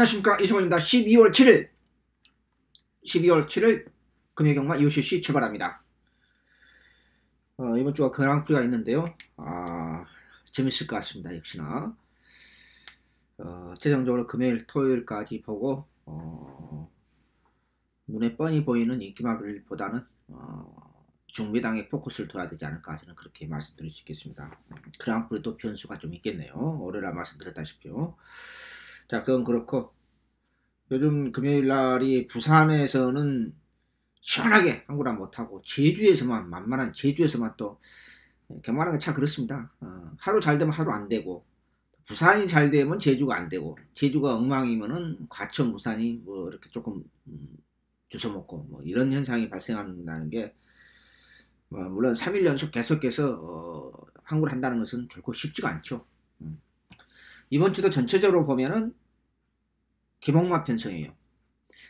안녕하십니까, 이승원입니다. 12월 7일 금요경마 UCC 출발합니다. 이번 주가 그랑프리가 있는데요. 재밌을 것 같습니다. 역시나 최종적으로 금요일 토요일까지 보고 눈에 뻔히 보이는 인기마블보다는 중미당에 포커스를 둬야 되지 않을까, 저는 그렇게 말씀드릴 수 있겠습니다. 그랑프리도 변수가 좀 있겠네요. 올해라 말씀드렸다시피요. 자, 그건 그렇고, 요즘 금요일날이 부산에서는 시원하게 한국을 못하고 제주에서만, 만만한 제주에서만 또 경마라는 게 참 그렇습니다. 하루 잘 되면 하루 안 되고, 부산이 잘 되면 제주가 안 되고, 제주가 엉망이면은 과천, 부산이 뭐 이렇게 조금 주워먹고 뭐 이런 현상이 발생한다는 게, 물론 3일 연속 계속해서 한국을 한다는 것은 결코 쉽지가 않죠. 이번 주도 전체적으로 보면은 기복마 편성이에요.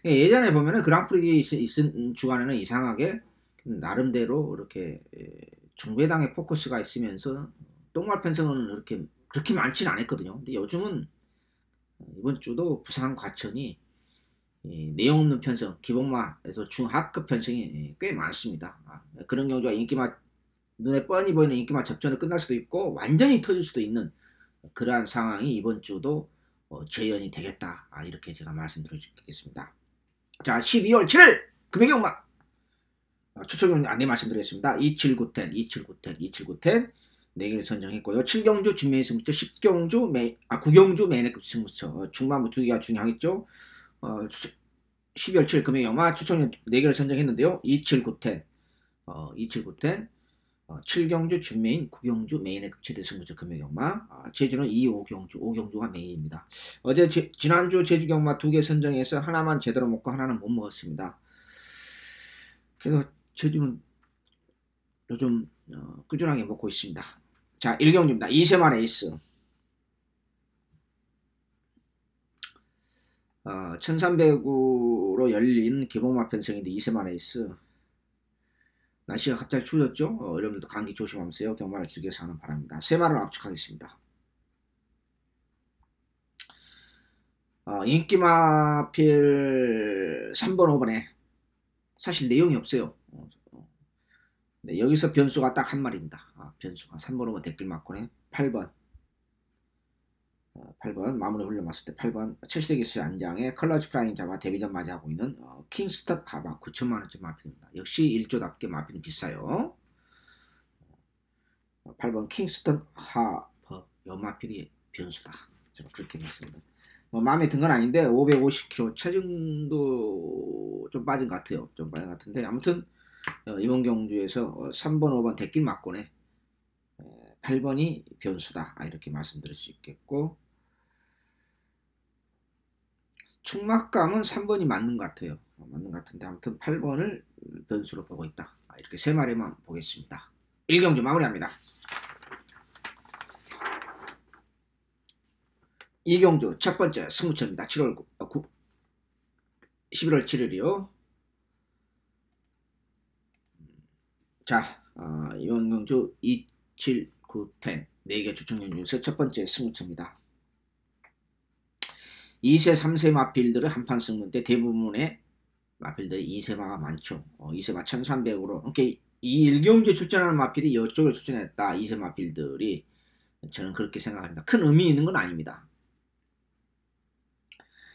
예전에 보면은 그랑프리 있은 주간에는 이상하게 나름대로 이렇게 중배당의 포커스가 있으면서 똥말 편성은 그렇게 많지는 않았거든요. 근데 요즘은 이번 주도 부산 과천이 내용 없는 편성, 기복마에서 중하급 편성이 꽤 많습니다. 그런 경우가 인기마, 눈에 뻔히 보이는 인기마 접전을 끝날 수도 있고 완전히 터질 수도 있는 그러한 상황이 이번 주도 재현이 되겠다, 이렇게 제가 말씀드릴 수 있겠습니다. 자, 12월 7일 금요경마 추천경 안내 말씀드리겠습니다. 27910 4개를 선정했고요. 7경주 준메인 승부처, 9경주 메인급 승부처, 중반부 2개가 중요하겠죠. 12월 7일 금요경마 추천경 4개를 선정했는데요. 27910 7경주 준메인, 9경주 메인의 급체대 승부처 금요경마, 제주는 5경주가 메인입니다. 어제 지난주 제주경마 2개 선정해서 하나만 제대로 먹고 하나는 못 먹었습니다. 그래서 제주는 요즘 꾸준하게 먹고 있습니다. 자, 1경주입니다. 이세마 레이스. 1300으로 열린 기복마 편성인데 이세마 레이스. 날씨가 갑자기 추워졌죠? 여러분들도 감기 조심하면서요, 경마를 즐겨서 하는 바랍니다. 3마를 압축하겠습니다. 인기마필 3번, 5번에 사실 내용이 없어요. 네, 여기서 변수가 딱 한 마리입니다. 변수가 3번, 5번 댓글 맞고네. 8번 마무리 훈련했을 때 8번 첼시대기스 안장에 컬러즈 프라잉 잡아 데뷔전 맞이하고 있는 킹스턴 하바 9천만원쯤 마필입니다. 역시 1조답게 마필은 비싸요. 8번 킹스턴 하버, 요 마필이 변수다, 제가 그렇게 했습니다. 마음에 든 건 아닌데 550kg 체중도 좀 빠진 것 같아요. 좀 빠진 것 같은데, 아무튼 이번 경주에서 3번 5번 댓글 맞고네. 8번이 변수다, 이렇게 말씀드릴 수 있겠고, 충막감은 3번이 맞는 것 같아요. 맞는 것 같은데, 아무튼 8번을 변수로 보고 있다. 이렇게 3마리만 보겠습니다. 1경주 마무리합니다. 2경주 첫 번째 승부처입니다. 11월 7일이요. 자, 이번 경주 2, 7, 9, 10 4개 추천경 중에서 첫 번째 승부처입니다. 2세, 3세 마필들은 한판 승부인데 대부분의 마필들이 2세마가 많죠. 2세마 1300으로. 그러니까 이 1경주에 출전하는 마필이 이쪽에 출전했다, 2세 마필들이. 저는 그렇게 생각합니다. 큰 의미 있는 건 아닙니다.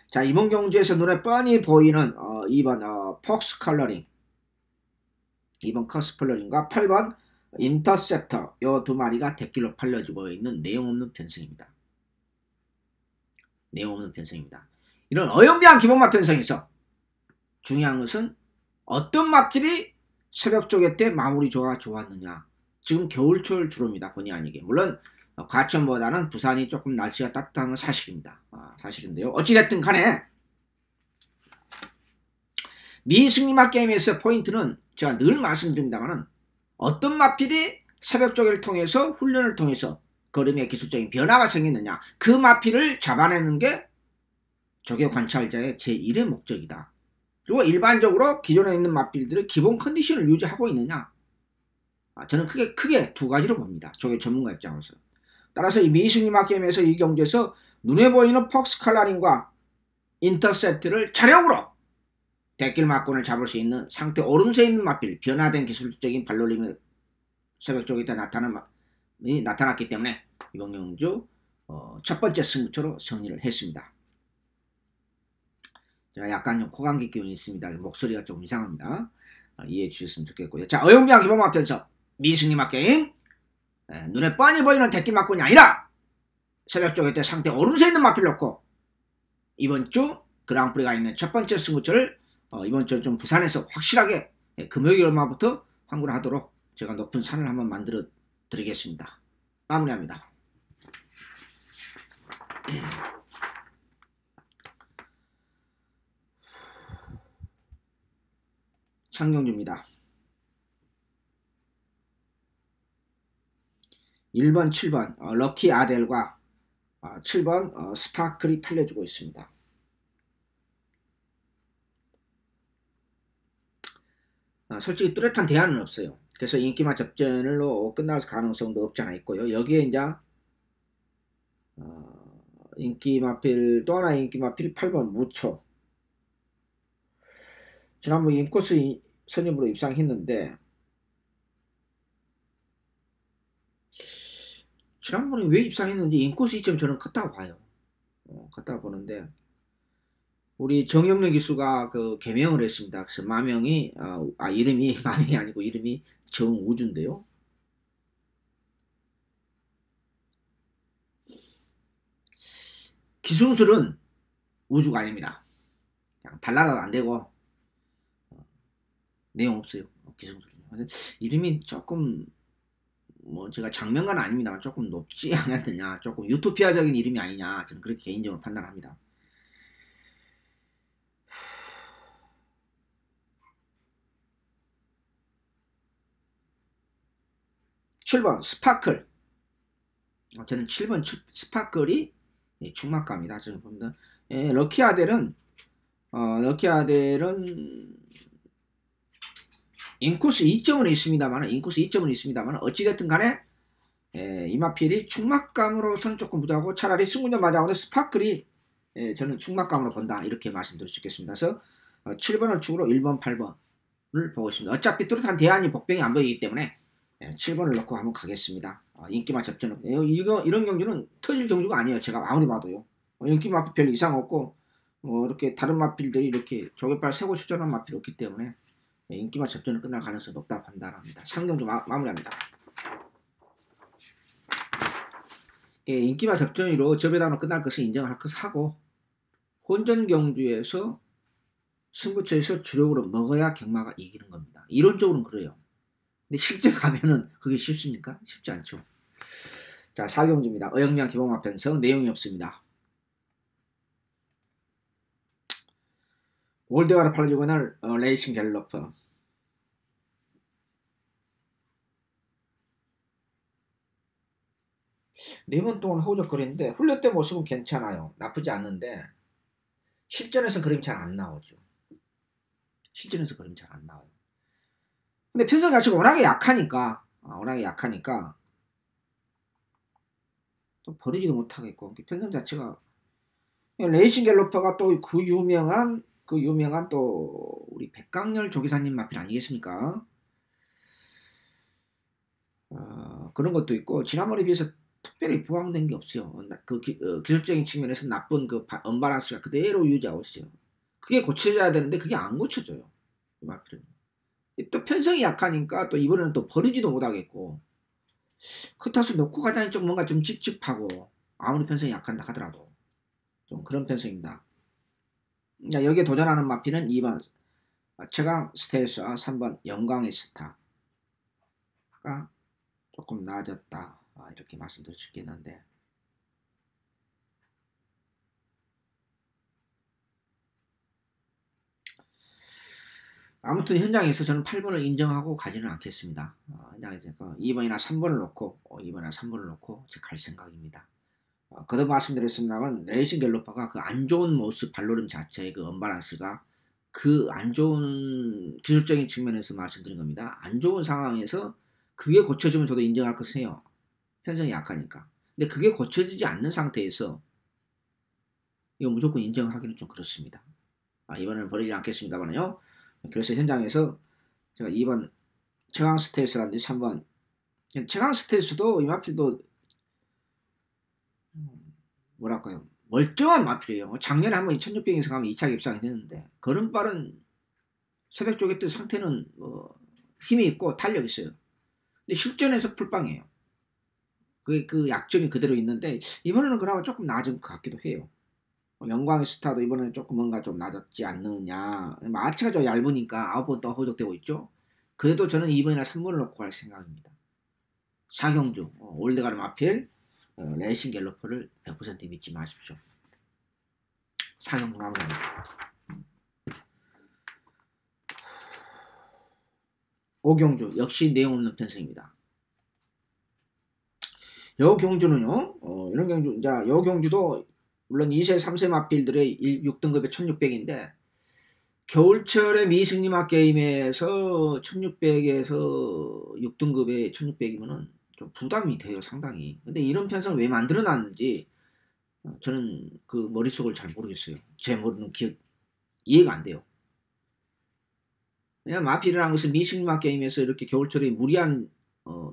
자, 이번 경주에서 눈에 뻔히 보이는 2번 폭스 컬러링, 2번 커스 컬러링과 8번 인터셉터, 요 두 마리가 댓글로 팔려지고 있는 내용 없는 편성입니다. 내용 없는 편성입니다. 이런 어영대한 기복마 편성에서 중요한 것은 어떤 마필이 새벽 쪽에 때 마무리 조가 좋았느냐. 지금 겨울철 주로입니다, 본의 아니게. 물론 과천보다는 부산이 조금 날씨가 따뜻한 건 사실입니다. 사실인데요. 어찌됐든 간에 미승리마 게임에서 포인트는 제가 늘 말씀드립니다만, 어떤 마필이 새벽 쪽을 통해서 훈련을 통해서 걸음의 기술적인 변화가 생겼느냐, 그 마필을 잡아내는 게 조개 관찰자의 제1의 목적이다. 그리고 일반적으로 기존에 있는 마필들의 기본 컨디션을 유지하고 있느냐, 저는 크게 두 가지로 봅니다, 조개 전문가 입장에서. 따라서 이 미승리마 게임에서 이 경주에서 눈에 보이는 폭스 컬러링과 인터셉트를 자력으로 대길 막권을 잡을 수 있는 상태 오름세에 있는 마필, 변화된 기술적인 발놀림을 새벽 쪽에 나타났기 때문에 이번 경주 첫 번째 승부처로 승리를 했습니다. 제가 약간 좀 코감기 기운이 있습니다. 목소리가 좀 이상합니다. 이해해 주셨으면 좋겠고요. 자, 어영비와 기범 편성 미승리 맞게임, 눈에 뻔히 보이는 대길 막권이 아니라 새벽 쪽에 때 상태 오름세에 있는 마필 놓고 이번 주 그랑프리가 있는 첫 번째 승부처를 이번 주 좀 부산에서 확실하게 금요일 얼마부터 환구를 하도록 제가 높은 산을 한번 만들어 드리겠습니다. 마무리합니다. 창경주입니다. 1번, 7번 럭키 아델과 7번 스파클이 팔려주고 있습니다. 솔직히 뚜렷한 대안은 없어요. 그래서 인기마 접전으로 끝날 가능성도 없지 않아 있고요. 여기에 이제 인기마필, 또 하나의 인기마필이 8번 무초. 지난번 인코스 선임으로 입상했는데 지난번에 왜 입상했는지 인코스 이점 저는 컸다고 봐요. 컸다고 보는데 우리 정영래 기수가 그 개명을 했습니다. 그래서 마명이 이름이 마명이 아니고 이름이 정우주인데요. 기술은 우주가 아닙니다. 그냥 달라도 안 되고 내용 없어요. 기술은 이름이 조금 뭐 제가 장면가는 아닙니다만 조금 높지 않았느냐, 조금 유토피아적인 이름이 아니냐, 저는 그렇게 개인적으로 판단합니다. (7번) 스파클. 저는 7번 스파클이 충막갑니다. 저는 봅니다. 럭키 아델은 인코스 2점은 있습니다만 어찌됐든 간에 이 마필이 충막감으로서는 조금 부족하고 차라리 승부전 맞아오는 스파클이 저는 충막감으로 본다, 이렇게 말씀드릴 수 있겠습니다. 그래서 7번을 축으로 1번, 8번을 보고 있습니다. 어차피 뚜렷한 대안이 복병이 안 보이기 때문에 7번을 넣고 한번 가겠습니다. 인기마 접전은 이런 경주는 터질 경주가 아니에요. 제가 아무리 봐도요. 인기마 별 이상 없고 이렇게 다른 마필들이 이렇게 조개발 세고 출전한 마필이 없기 때문에 인기마 접전은 끝날 가능성이 높다 판단합니다. 상경주 마무리합니다. 인기마 접전으로 접에다는 끝날 것을 인정할 것을 하고 혼전 경주에서 승부처에서 주력으로 먹어야 경마가 이기는 겁니다. 이론적으로는 그래요. 근데 실제 가면은 그게 쉽습니까? 쉽지 않죠. 자, 4경주입니다. 어영량 기본화 편성 내용이 없습니다. 월드가를 팔아주고 있는 레이싱 갤러퍼. 네 번 동안 허우적거리는데 훈련 때 모습은 괜찮아요. 나쁘지 않는데 실전에서 그림이 잘 안 나오죠. 실전에서 그림이 잘 안 나와요. 근데 편성 자체가 워낙에 약하니까 또 버리지도 못하겠고, 편성 자체가 레이싱 갤러퍼가 또 그 유명한 또 우리 백강렬 조기사님 마필 아니겠습니까? 그런 것도 있고 지난번에 비해서 특별히 부각된 게 없어요. 기술적인 측면에서 나쁜 그 언밸런스가 그대로 유지하고 있어요. 그게 고쳐져야 되는데 그게 안 고쳐져요. 이 마필은. 또 편성이 약하니까 또 이번에는 또 버리지도 못하겠고, 그 탓을 놓고 가자니 좀 뭔가 좀 찝찝하고, 아무리 편성이 약한다 하더라도 좀 그런 편성입니다. 여기에 도전하는 마필은 2번 최강 스텔스와 3번 영광의 스타가 조금 나아졌다, 이렇게 말씀드릴 수 있겠는데, 아무튼 현장에서 저는 8번을 인정하고 가지는 않겠습니다. 현장에서 2번이나 3번을 놓고 제가 갈 생각입니다. 거듭 말씀드렸습니다만 레이싱 갤러퍼가 그 안 좋은 모습, 발로름 자체의 그 언밸런스가 그 안 좋은 기술적인 측면에서 말씀드린 겁니다. 안 좋은 상황에서 그게 고쳐지면 저도 인정할 것이에요. 편성이 약하니까. 근데 그게 고쳐지지 않는 상태에서 이거 무조건 인정하기는 좀 그렇습니다. 이번에는 버리지 않겠습니다만요. 그래서 현장에서 제가 2번 최강 스텔스라든지 3번 최강 스텔스도 이 마필도 뭐랄까요, 멀쩡한 마필이에요. 작년에 한번 2600에서 가면 2차 깁상이 됐는데 걸음발은 새벽 조개 때 상태는 힘이 있고 탄력 있어요. 근데 실전에서 풀빵이에요. 그 약점이 그대로 있는데 이번에는 그나마 조금 나아진 것 같기도 해요. 영광의 스타도 이번에는 조금 뭔가 좀 낮았지 않느냐. 마체가 좀 얇으니까 9번 더 허덕되고 있죠. 그래도 저는 2번이나 3번을 놓고 갈 생각입니다. 사경주, 올드가르 마필, 레이싱 갤러퍼를 100% 믿지 마십시오. 사경주 나옵니다. 오경주 역시 내용 없는 편승입니다. 여경주는요, 이런 경주, 자, 여경주도 물론 2세, 3세 마필들의 6등급에 1600인데 겨울철에 미승리마 게임에서 1600에서 6등급에 1600이면은 좀 부담이 돼요, 상당히. 근데 이런 편성을 왜 만들어 놨는지 저는 그 머릿속을 잘 모르겠어요. 제 머리는 이해가 안 돼요. 그냥 마필이라는 것은 미승리마 게임에서 이렇게 겨울철에 무리한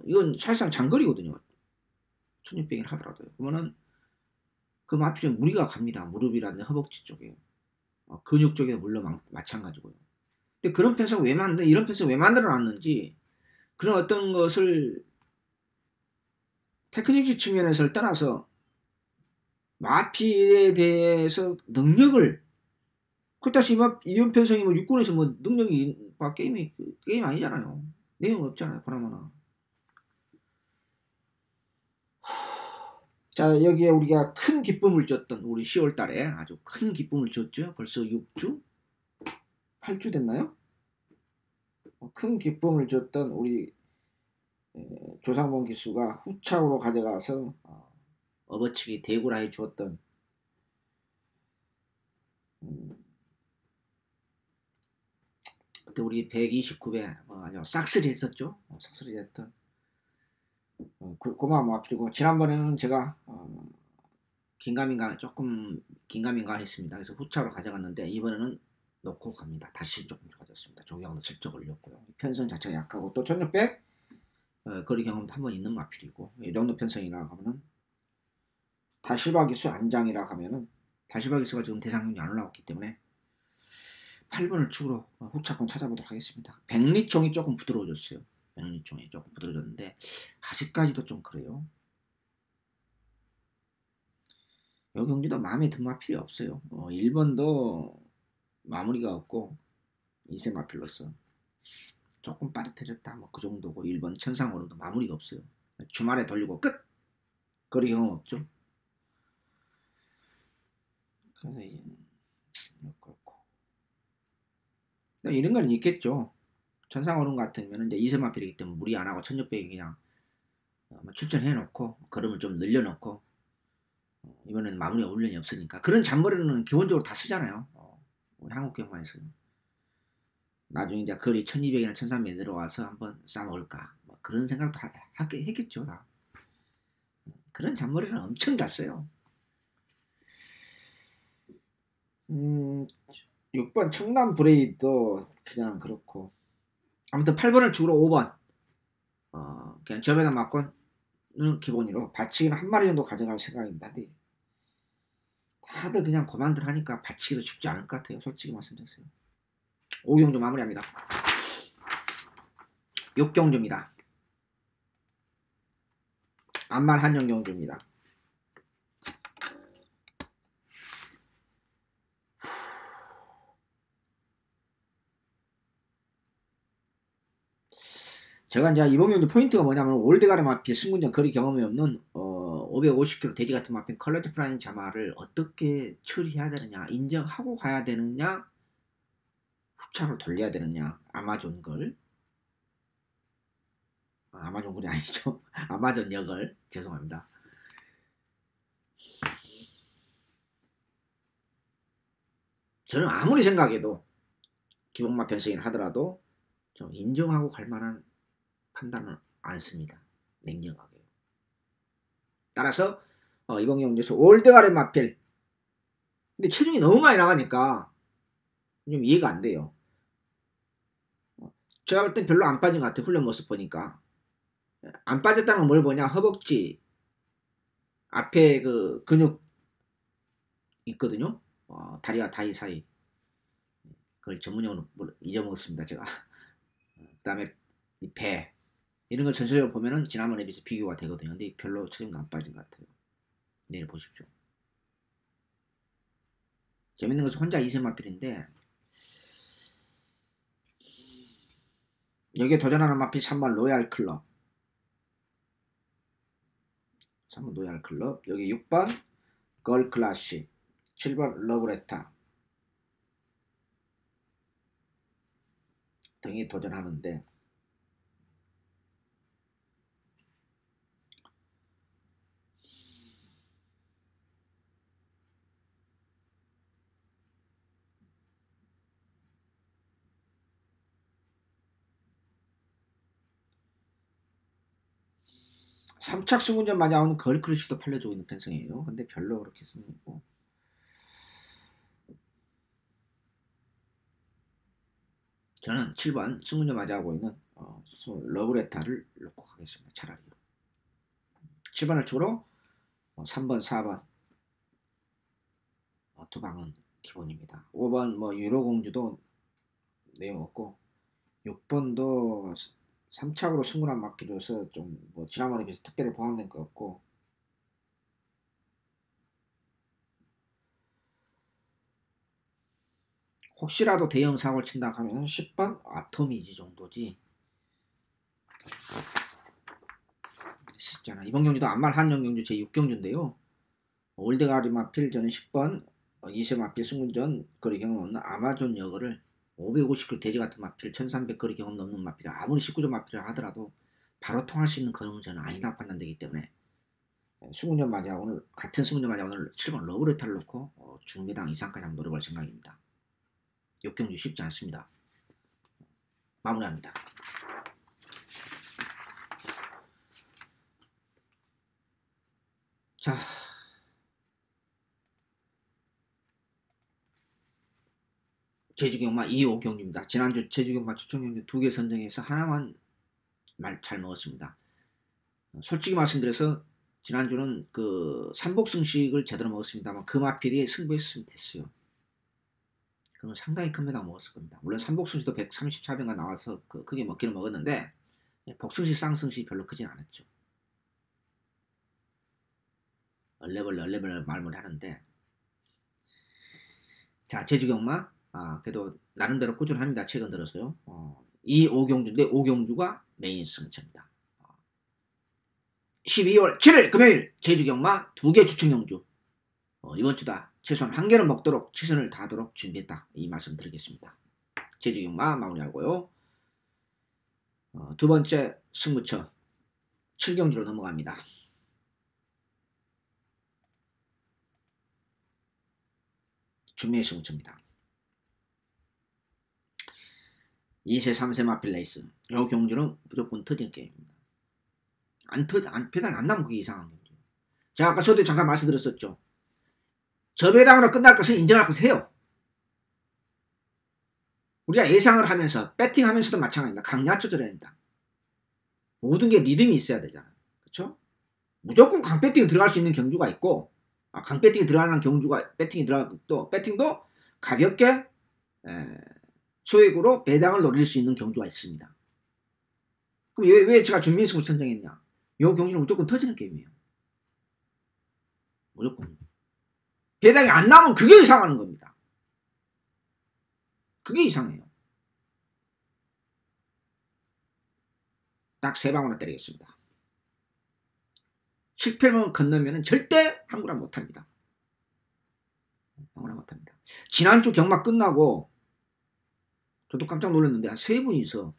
이건 사실상 장거리거든요. 1600을 하더라도요. 그러면은 그 마필은 무리가 갑니다. 무릎이라든지 허벅지 쪽에. 근육 쪽에 물론 마찬가지고요. 근데 그런 편성 이런 편성 왜 만들어 놨는지, 그런 어떤 것을 테크닉 측면에서 떠나서 마필에 대해서 능력을, 그렇다시 이런 편성이 뭐 육군에서 뭐 능력이 게임 아니잖아요. 내용 없잖아요. 보나마나. 자, 여기에 우리가 큰 기쁨을 줬던 우리 10월 달에 아주 큰 기쁨을 줬죠. 벌써 6주? 8주 됐나요? 큰 기쁨을 줬던 우리 조상범 기수가 후착으로 가져가서 업어치기 대구라 해 주었던 그때 우리 129배 아주 싹쓸이 했었죠. 싹쓸이 했던 고마운 마필이고, 지난번에는 제가 조금 긴가민가 했습니다. 그래서 후차로 가져갔는데 이번에는 놓고 갑니다. 다시 조금 좋아졌습니다. 조경도 슬쩍 올렸고요. 편성 자체가 약하고 또 1600 거리 경험도 한번 있는 마필이고, 이 정도 편성이라 하면은 다실바 기수 안장이라 하면은 다실바 기수가 지금 대상경이 안 올라왔기 때문에 8번을 축으로 후차권 찾아보도록 하겠습니다. 백리총이 조금 부드러워졌어요. 백리총이 조금 부드러워졌는데 아직까지도 좀 그래요. 이 경기도 마음에 든 마필이 없어요. 1번도 마무리가 없고 2세 마필로서 조금 빠릿해졌다 뭐 그 정도고, 1번 천상오름도 마무리가 없어요. 주말에 돌리고 끝! 거리 경험 없죠. 그래서 그렇고 이런 건 있겠죠. 천상오름 같으면 이제 2세 마필이기 때문에 무리 안 하고 1600이 그냥 출전해 놓고 걸음을 좀 늘려놓고 이번에는 마무리가 훈련이 없으니까 그런 잔머리는 기본적으로 다 쓰잖아요. 우리 한국 경마에서 나중에 이제 거리 1200이나 1300 내려와서 한번 싸먹을까 뭐 그런 생각도 했겠죠. 다. 그런 잔머리는 엄청 잘 써요. 6번 청남 브레이도 그냥 그렇고, 아무튼 8번을 죽으로 5번 그냥 점에다 맞고는 기본으로 받치기는 한 마리 정도 가져갈 생각입니다. 근데 다들 그냥 고만들 하니까 받치기도 쉽지 않을 것 같아요. 솔직히 말씀드렸어요. 5경주 마무리합니다. 6경주입니다. 안말 한정경주입니다. 제가 이제 이번 경주 포인트가 뭐냐면 올드가르 마필 승군전 거리 경험이 없는 550kg 돼지 같은 마필 컬러드 프라인 자마를 어떻게 처리해야 되느냐, 인정하고 가야 되느냐, 후차로 돌려야 되느냐. 아마존 글이 아니죠. 아마존 역을 죄송합니다. 저는 아무리 생각해도 기본마 변성이라 하더라도 좀 인정하고 갈 만한 판단은 않습니다. 냉정하게. 따라서 이번 경기에서 올드가르 마필 근데 체중이 너무 많이 나가니까 좀 이해가 안 돼요. 제가 볼 땐 별로 안 빠진 것 같아요. 훈련 모습 보니까. 안 빠졌다는 건 뭘 보냐? 허벅지 앞에 그 근육 있거든요. 다리와 다리 사이. 그걸 전문용어로 잊어먹었습니다. 제가. 그 다음에 이 배. 이런 걸 전체적으로 보면은 지난번에 비해서 비교가 되거든요. 근데 별로 체중도 안 빠진 것 같아요. 내일 보십시오. 재밌는 것은 혼자 2세마필인데 여기에 도전하는 마필 3번 로얄 클럽, 3번 로얄 클럽, 여기 6번 걸 클래식, 7번 러브레타 등이 도전하는데 삼착 승운전 많이 나오는 걸 클래식도 팔려주고 있는 편성이에요. 근데 별로 그렇게 쓰고 저는 7번 승운전 맞이하고 있는 러브레타를 놓고 가겠습니다. 차라리 7번을 추가로 3번, 4번 두 방은 기본입니다. 5번 뭐 유로공주도 내용 없고 6번도 3착으로 승군한 마필로서 좀 뭐 지난번에 비해서 특별히 보완된 것 같고 혹시라도 대형 사고를 친다 하면 10번 아토미지 정도지 쉽잖아. 이번 경주도 안말 한정경주 제6경주인데요. 올드가리 마필 저는 10번 2세 마필 승군전 거리 경험 없는 아마존 여거를 550km 돼지 같은 마필 1300 거리 경험 넘는 마필 아무리 19점 마필을 하더라도 바로 통할 수 있는 그런 저는 아니다 판단되기 때문에 승군전 맞아 오늘 같은 승군전 맞아 오늘 7번 러브레타를 놓고 중매당 이상까지 한번 노려볼 생각입니다. 6경주 쉽지 않습니다. 마무리합니다. 자, 제주경마 2호 경주입니다. 지난주 제주경마 추천경주 2개 선정해서 하나만 잘 먹었습니다. 솔직히 말씀드려서 지난주는 그 삼복승식을 제대로 먹었습니다만 그 마필이 승부했으면 됐어요. 그러면 상당히 큰 배당 먹었을 겁니다. 물론 삼복승식도 134병가 나와서 크게 먹기는 먹었는데 복승식 쌍승식이 별로 크진 않았죠. 얼레벌레 말을 하는데 자 제주경마 그래도 나름대로 꾸준합니다. 최근 들어서요. 이 5경주인데 5경주가 메인 승차입니다. 12월 7일 금요일 제주경마 2개 추천경주 이번 주다 최소한 1개는 먹도록 최선을 다하도록 준비했다 이 말씀 드리겠습니다. 제주경마 마무리하고요. 두 번째 승부처 7경주로 넘어갑니다. 준비의 승부처입니다. 2세 3세 마필 레이스 이 경주는 무조건 터진 게임입니다. 배당이 안 나면 그게 이상한 경주. 제가 아까 저도 잠깐 말씀드렸었죠. 저 배당으로 끝날 것은 인정할 것을 해요. 우리가 예상을 하면서 배팅하면서도 마찬가지입니다. 강약 조절해야 된다. 모든 게 리듬이 있어야 되잖아요. 그렇죠? 무조건 강배팅이 들어갈 수 있는 경주가 있고 강배팅이 들어가는 경주가 배팅이 들어가고 또 배팅도 가볍게 소액으로 배당을 노릴 수 있는 경주가 있습니다. 그럼 왜 제가 준비승을 선정했냐? 이 경주는 무조건 터지는 게임이에요. 무조건. 배당이 안 나오면 그게 이상하는 겁니다. 그게 이상해요. 딱 3방으로 때리겠습니다. 실패만 건너면 절대 한구라 못합니다. 한구라 못합니다. 지난주 경마 끝나고 저도 깜짝 놀랐는데 한 3분이서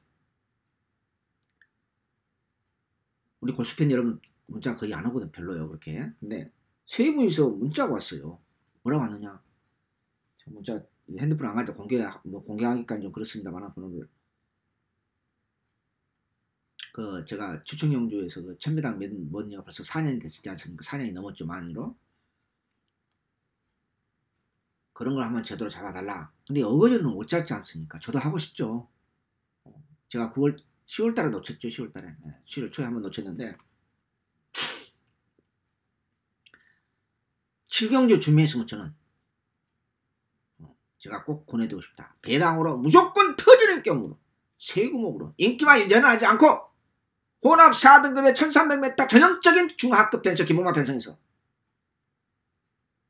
우리 골수팬 여러분 문자 거의 안 오거든 별로요 그렇게. 근데 3분이서 문자가 왔어요. 뭐라고 왔느냐? 문자 핸드폰 안 가지고 공개하기까지 좀 그렇습니다만 번호를 제가 추천경주에서 그 천배당 뭐냐 벌써 4년이 됐지 않습니까? 4년이 넘었죠 만으로. 그런 걸 한번 제대로 잡아달라. 근데 어거지로는 못 잡지 않습니까? 저도 하고 싶죠. 제가 10월 달에 놓쳤죠. 10월 달에. 7월 초에 한번 놓쳤는데 7경주 준비했으면 저는 제가 꼭 권해드리고 싶다. 배당으로 무조건 터지는 경우로 세구목으로 인기만 연하지 않고 혼합 4등급의 1300m 전형적인 중하급 편성 기본만 편성해서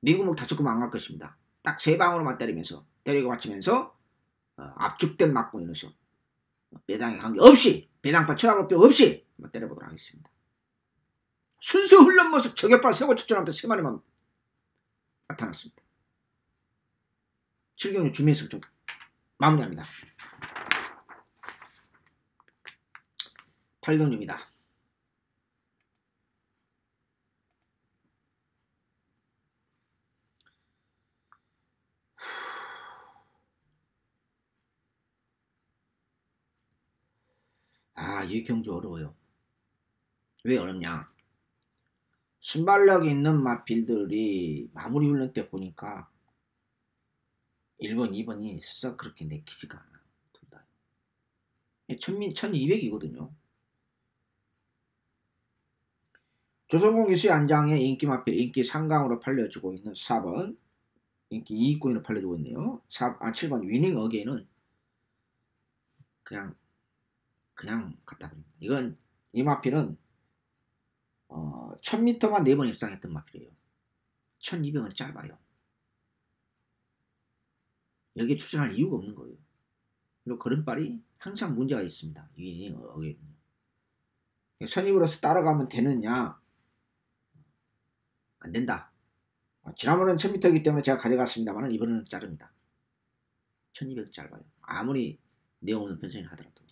미구목 다섯구만 안 갈 것입니다. 딱 3방으로만 때리면서 때리고 맞추면서 압축된 막고 이어서 배당에 관계없이 배당파 철학업병 없이 한번 때려보도록 하겠습니다. 순수 훈련 모습 저격발 세고 출전하면서 3마리만 나타났습니다. 7경주 준비해서 좀 마무리합니다. 8경주입니다. 이 경주 어려워요. 왜 어렵냐? 순발력 있는 마필들이 마무리 훈련 때 보니까 1번, 2번이 썩 그렇게 내키지가 않아. 둘 다. 1200이거든요. 조선공 기수의 안장에 인기 마필, 인기 상강으로 팔려주고 있는 4번, 인기 2위권으로 팔려주고 있네요. 7번 위닝 어게인은 그냥 갖다 버립니다. 이 마필은 1000m만 4번 입상했던 마필이에요. 1200은 짧아요. 여기에 출전할 이유가 없는 거예요. 그리고 걸음발이 항상 문제가 있습니다. 위닝 어게인은. 선입으로서 따라가면 되느냐? 안 된다. 지난번에는 1000m이기 때문에 제가 가져갔습니다만 이번에는 자릅니다. 1200 짧아요. 아무리 내용 없는 편성을 하더라도.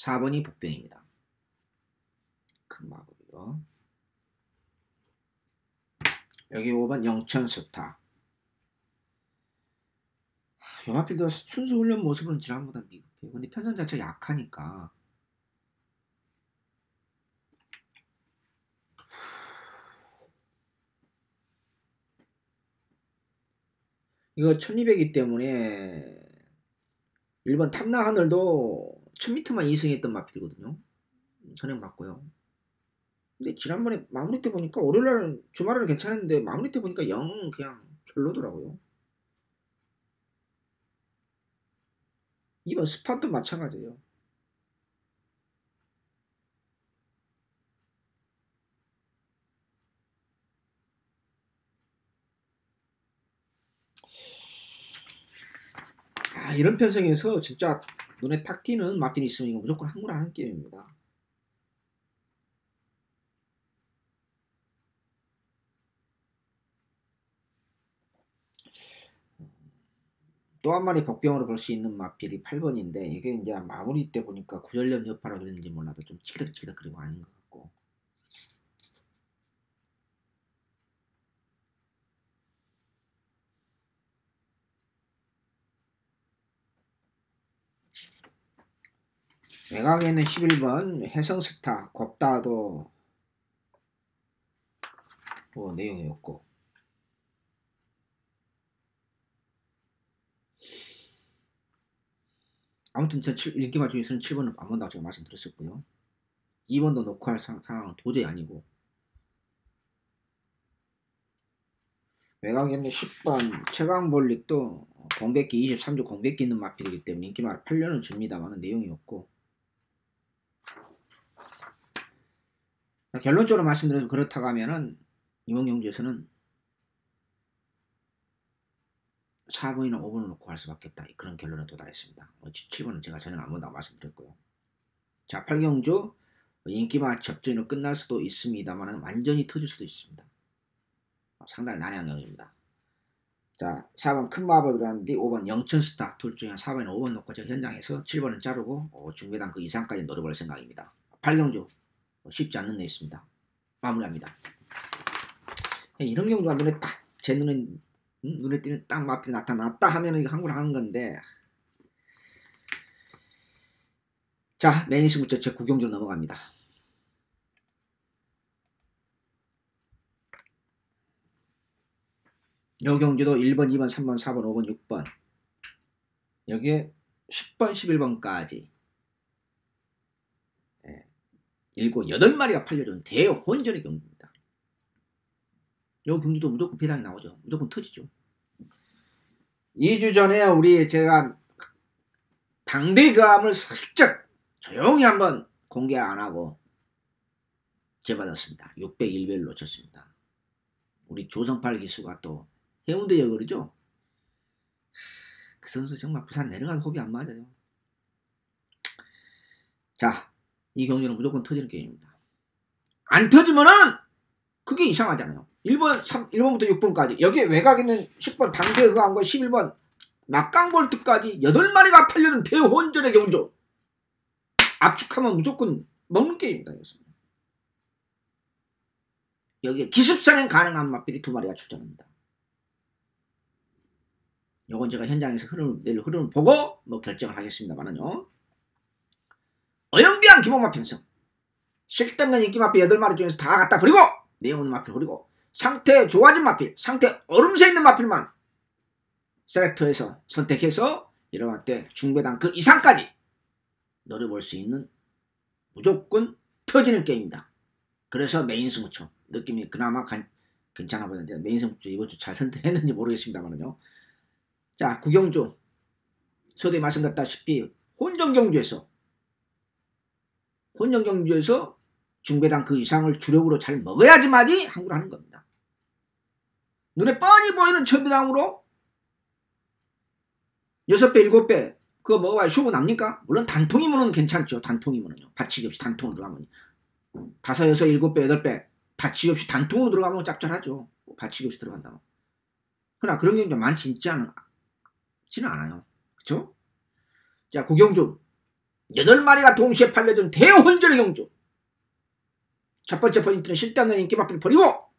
4번이 복병입니다. 큰 마법이요. 여기 5번 영천스타. 영화필도 순수 훈련 모습은 지난보다 미흡해요. 근데 편성 자체가 약하니까. 이거 1200이기 때문에 1번 탐나 하늘도 1000m만 2승했던 마필이거든요. 선행 맞고요. 근데 지난번에 마무리 때 보니까 월요일날 주말에는 괜찮았는데 마무리 때 보니까 영 그냥 별로더라고요. 2번 스팟도 마찬가지예요. 이런 편성에서 진짜 눈에 탁 띄는 마필이 있으면 이거 무조건 항구를 하는 게임입니다. 또 한 마리 복병으로 볼 수 있는 마필이 8번인데 이게 이제 마무리 때 보니까 구전련 여파라 그랬는지 몰라도 좀 찌그덕찌그덕 그리고 아닌 것 같고. 외곽에는 11번 해성스타 곱다도 뭐 내용이 없고. 아무튼 저 인기마 중에서는 7번은 안 본다고 제가 말씀드렸었고요. 2번도 놓고 할 상황은 도저히 아니고. 외곽에는 10번 최강볼릭도 공백기 23주 공백기 있는 마필이기 때문에 인기마를 8년을 줍니다만 내용이 없고. 결론적으로 말씀드려서 그렇다고 하면은 이몽경주에서는 4번이나 5번을 놓고 할 수밖에 없다. 그런 결론에 도달했습니다. 7번은 제가 전혀 안 본다고 말씀드렸고요. 자, 8경주 인기마 접전으로 끝날 수도 있습니다만 완전히 터질 수도 있습니다. 상당히 난해한 경우입니다. 자, 4번 큰 마법이라는데 5번 영천스타 둘 중에 4번이나 5번 놓고 제가 현장에서 7번은 자르고 중배당 그 이상까지 노려볼 생각입니다. 8경주 쉽지 않는 데 있습니다. 마무리합니다. 이런 경우가 눈에 딱 제 눈에 띄는 딱 마필이 나타났다 하면 이거 항구를 하는 건데 자, 메인 승부처 제 구경주로 넘어갑니다. 요 경주도 1번, 2번, 3번, 4번, 5번, 6번 여기에 10번, 11번까지 7, 8마리가 팔려준 대혼전의 경주입니다. 요 경주도 무조건 배당이 나오죠. 무조건 터지죠. 2주 전에 제가 당대감을 살짝 조용히 한번 공개 안 하고 재받았습니다. 601배를 놓쳤습니다. 우리 조성팔 기수가 또 해운대역 그러죠? 그 선수 정말 부산 내려가서 호흡이 안 맞아요. 자, 이 경기는 무조건 터지는 게임입니다. 안 터지면은 그게 이상하잖아요. 1번부터 6번까지 여기에 외곽 있는 10번 당대 의왕과 11번 막강볼트까지 8마리가 팔려는 대혼전의 경주. 압축하면 무조건 먹는 게임입니다. 여기에 기습선행 가능한 마필이 2마리가 출전합니다. 요건 제가 현장에서 내일 흐름을 보고 결정을 하겠습니다만은요. 어영비한 기본마 편성. 쓸데없는 인기 마필 8마리 중에서 다 갖다 버리고 내용 없는 마필 버리고 상태 좋아진 마필, 상태 얼음새 있는 마필만 셀렉터에서 선택해서 이러한 때 중배당 그 이상까지 노려볼 수 있는 무조건 터지는 게임입니다. 그래서 메인 승부처 느낌이 그나마 괜찮아 보이는데 메인 승부처 이번 주 잘 선택했는지 모르겠습니다만요. 자, 구경주 서두에 말씀드렸다시피 혼전경주에서 중배당 그 이상을 주력으로 잘 먹어야지만이 항구를 하는 겁니다. 눈에 뻔히 보이는 천배당으로 6배, 7배 그거 먹어봐야 쇼부 납니까? 물론 단통이면은 괜찮죠. 단통이면은요. 받치기 없이 단통으로 들어가면 5, 6, 7배, 8배 받치기 없이 단통으로 들어가면 짭짤하죠. 받치기 없이 들어간다면. 그러나 그런 경우가 많지는 않아요. 그쵸? 자, 구경주 8마리가 동시에 팔려준 대혼전의 경주. 첫 번째 포인트는 쓸데없는 인기 마필 버리고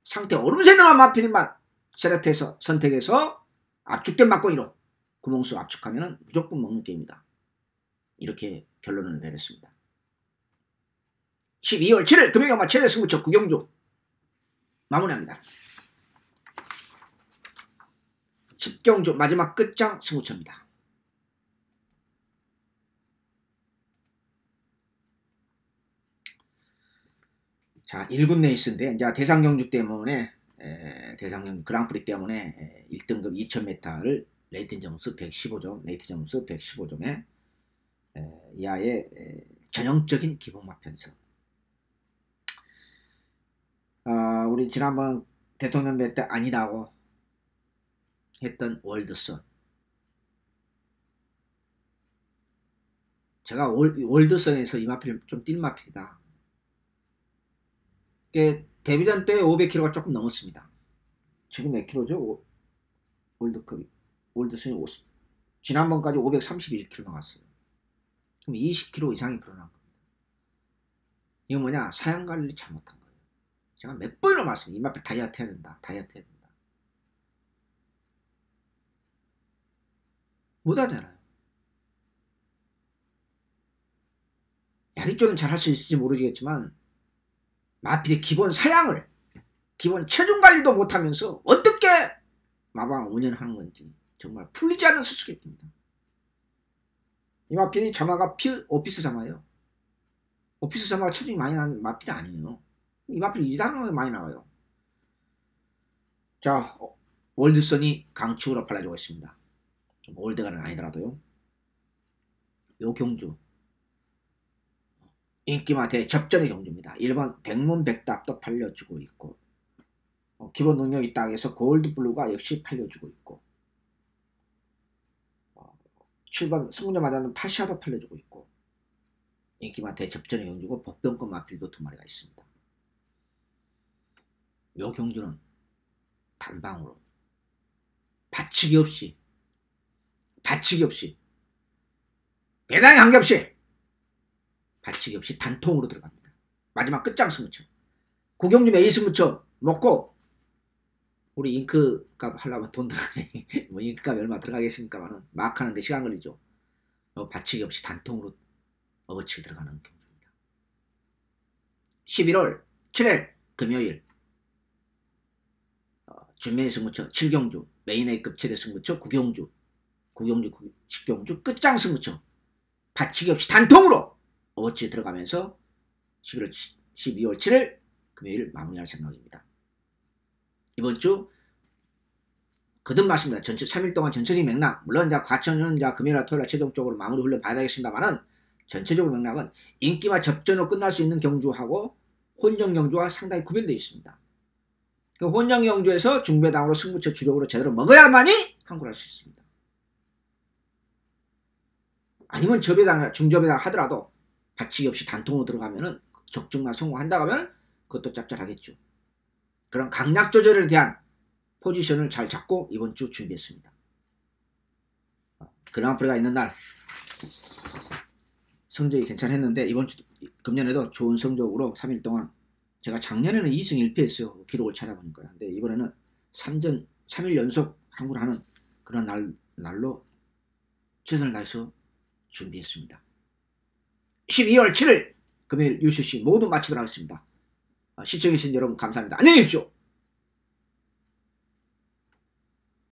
상태 오름세 나만 마필만 셀렉트해서 선택해서 압축된 막고기로 구멍수 압축하면 무조건 먹는 게임이다. 이렇게 결론을 내렸습니다. 12월 7일 금요일마 최대 승부처 구경주 마무리합니다. 10경주 마지막 끝장 승부처입니다. 자, 1군 레이스인데 이제 대상경주 때문에 대상경주 그랑프리 때문에 1등급 2000m를 레이팅 점수 115점, 레이팅 점수 115점에 이하의 전형적인 기본마 편성. 우리 지난번 대통령 배 때 아니다고 했던 월드선. 제가 월드선에서 이 마필 좀 뛸 마필이다. 데뷔전 때 500kg가 조금 넘었습니다. 지금 몇 킬로죠? 월드컵이. 월드선이 지난번까지 531kg 나갔어요. 그럼 20kg 이상이 불어난 겁니다. 이거 뭐냐? 사양관리 잘못한 거예요. 제가 몇 번이나 말씀드렸어요. 이 마필 다이어트 해야 된다. 다이어트 해야 된다. 못하잖아요. 야리 쪽은 잘 할 수 있을지 모르겠지만 마필의 기본 사양을 기본 체중 관리도 못하면서 어떻게 마방을 운영하는 건지 정말 풀리지 않는 수수께끼입니다. 이 마필이 자마가 오피스 자마예요. 오피스 자마가 체중이 많이 나는 마필이 아니에요. 이 마필 이상하게 많이 나와요. 자, 월드선이 강축으로 팔려주고 있습니다. 월드가는 아니더라도요. 요 경주 인기마 대접전의 경주입니다. 1번 백문백답도 팔려주고 있고 기본 능력이 있다 해서 골드블루가 역시 팔려주고 있고 7번 승문자 맞았는 파샤도 팔려주고 있고 인기마 대접전의 경주고 복병권 마필도 2마리가 있습니다. 요 경주는 단방으로 받치기 없이 배당이 한 개 없이 받치기 없이 단통으로 들어갑니다. 마지막 끝장 승부처. 구경주 메이 승부처 먹고 우리 잉크값 하려면 돈 들어가니 뭐 잉크값 얼마 들어가겠습니까만은 막 하는데 시간 걸리죠. 받치기 없이 단통으로 어거치가 들어가는 경주입니다. 11월 7일 금요일 준메이 승부처 7경주, 메인 A급 최대 승부처 9경주, 10경주 끝장 승부처 받치기 없이 단통으로 어거치에 들어가면서 12월 7일 금요일 마무리할 생각입니다. 이번 주 거듭 말씀입니다. 3일 동안 전체적인 맥락, 물론 이제 과천은 금요일과 토요일 최종적으로 마무리 훈련 봐야 되겠습니다만은 전체적으로 맥락은 인기와 접전으로 끝날 수 있는 경주하고 혼정 경주와 상당히 구별되어 있습니다. 그 혼정 경주에서 중배당으로 승부처 주력으로 제대로 먹어야만이 한골 할 수 있습니다. 아니면 저배당, 중저배당 하더라도 받치기 없이 단통으로 들어가면은 적중만 성공한다고 하면 그것도 짭짤하겠죠. 그런 강약 조절에 대한 포지션을 잘 잡고 이번 주 준비했습니다. 그랑프리가 있는 날 성적이 괜찮았는데 이번 주 금년에도 좋은 성적으로 3일 동안 제가 작년에는 2승 1패했어요. 기록을 찾아보니까요. 근데 이번에는 3일 연속 한골 하는 그런 날로 최선을 다해서 준비했습니다. 12월 7일 금요일 UCC 모두 마치도록 하겠습니다. 시청해주신 여러분 감사합니다. 안녕히 계십시오.